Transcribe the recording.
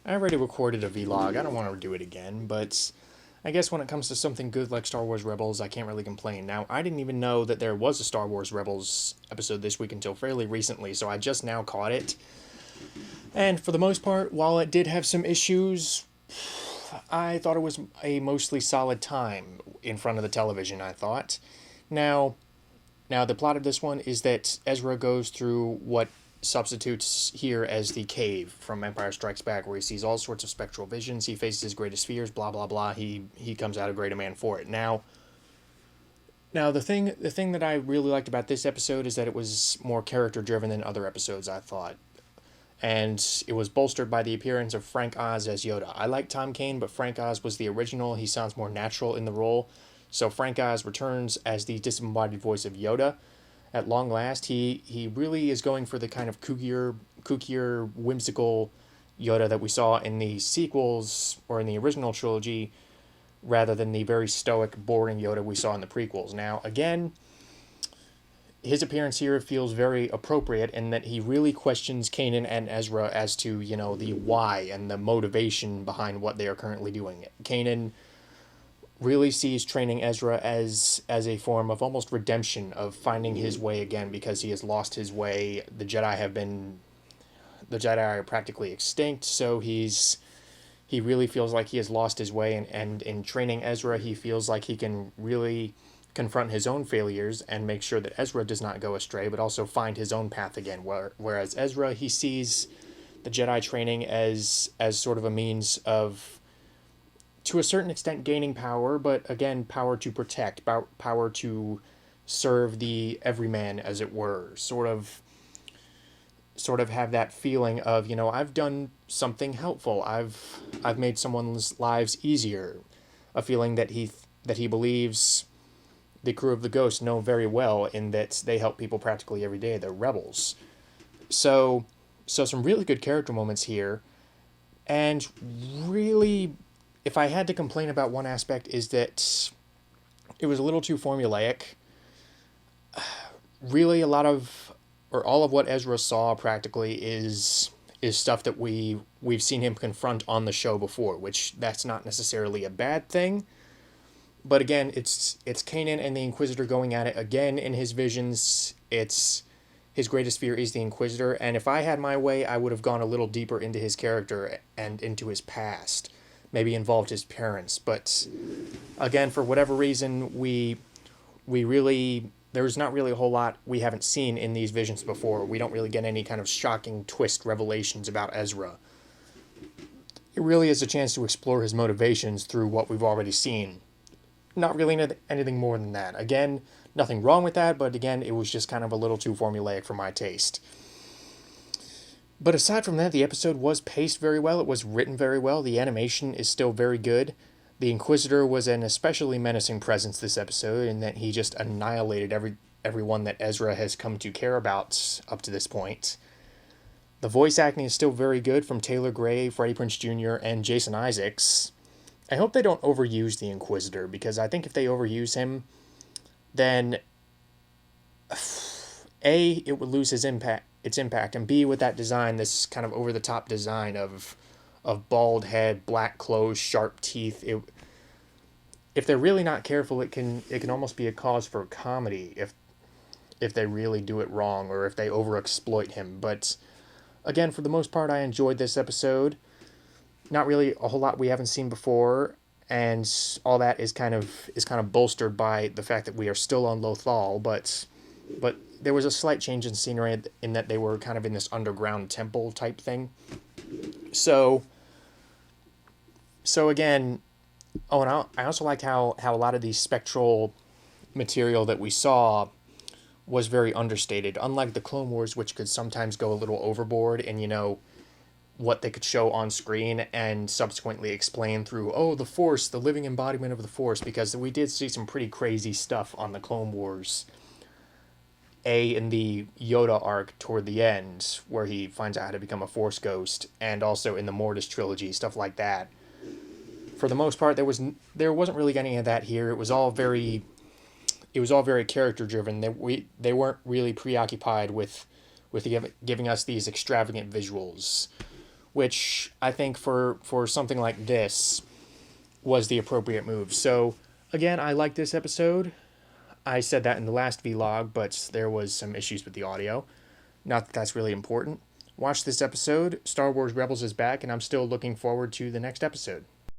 I already recorded a vlog. I don't want to do it again, but I guess when it comes to something good like Star Wars Rebels, I can't really complain. Now, I didn't even know that there was a Star Wars Rebels episode this week until fairly recently, so I just now caught it. And for the most part, while it did have some issues, I thought it was a mostly solid time in front of the television, I thought. Now, now, the plot of this one is that Ezra goes through what substitutes here as the cave from Empire Strikes Back, where he sees all sorts of spectral visions. He faces his greatest fears. Blah blah blah. He comes out a greater man for it. Now the thing that I really liked about this episode is that it was more character driven than other episodes. I thought. And it was bolstered by the appearance of Frank Oz as Yoda. I like Tom Kane, but Frank Oz was the original. He sounds more natural in the role. So Frank Oz returns as the disembodied voice of Yoda. At long last, he really is going for the kind of kookier, whimsical Yoda that we saw in the sequels or in the original trilogy, rather than the very stoic, boring Yoda we saw in the prequels. Now, again, his appearance here feels very appropriate in that he really questions Kanan and Ezra as to, the why and the motivation behind what they are currently doing. Kanan really sees training Ezra as a form of almost redemption, of finding his way again because he has lost his way. The Jedi are practically extinct, so he really feels like he has lost his way, and in training Ezra, he feels like he can really confront his own failures and make sure that Ezra does not go astray, but also find his own path again. Whereas Ezra, he sees the Jedi training as sort of a means of, to a certain extent, gaining power, but again, power to protect, power to serve the everyman, as it were. Sort of have that feeling of, I've done something helpful. I've made someone's lives easier. A feeling that he believes the crew of the Ghost know very well, in that they help people practically every day. They're rebels. So some really good character moments here, and really, if I had to complain about one aspect, is that it was a little too formulaic. Really, a lot of, or all of what Ezra saw practically is stuff that we've seen him confront on the show before, which that's not necessarily a bad thing. But again, it's Kanan and the Inquisitor going at it again in his visions. It's his greatest fear is the Inquisitor, and if I had my way, I would have gone a little deeper into his character and into his past, maybe involved his parents. But again, for whatever reason, we really, there's not really a whole lot we haven't seen in these visions before. We don't really get any kind of shocking twist revelations about Ezra. It really is a chance to explore his motivations through what we've already seen. Not really anything more than that. Again, nothing wrong with that, but again, it was just kind of a little too formulaic for my taste. But aside from that, the episode was paced very well. It was written very well. The animation is still very good. The Inquisitor was an especially menacing presence this episode, in that he just annihilated everyone that Ezra has come to care about up to this point. The voice acting is still very good from Taylor Gray, Freddie Prinze Jr., and Jason Isaacs. I hope they don't overuse the Inquisitor, because I think if they overuse him, then A, it would lose its impact, and B, with that design, this kind of over the top design of bald head, black clothes, sharp teeth, if they're really not careful, it can almost be a cause for comedy if they really do it wrong, or if they overexploit him. But again, for the most part, I enjoyed this episode. Not really a whole lot we haven't seen before, and all that is kind of bolstered by the fact that we are still on Lothal, but there was a slight change in scenery in that they were kind of in this underground temple type thing. So again, and I also liked how a lot of the spectral material that we saw was very understated, unlike the Clone Wars, which could sometimes go a little overboard in, what they could show on screen and subsequently explain through, the Force, the living embodiment of the Force, because we did see some pretty crazy stuff on the Clone Wars. In the Yoda arc toward the end, where he finds out how to become a Force ghost, and also in the Mortis trilogy, stuff like that. For the most part, there wasn't really any of that here. It was all very character driven. They weren't really preoccupied with giving us these extravagant visuals. which I think for something like this was the appropriate move. So again, I like this episode. I said that in the last vlog, but there was some issues with the audio. Not that that's really important. Watch this episode. Star Wars Rebels is back, and I'm still looking forward to the next episode.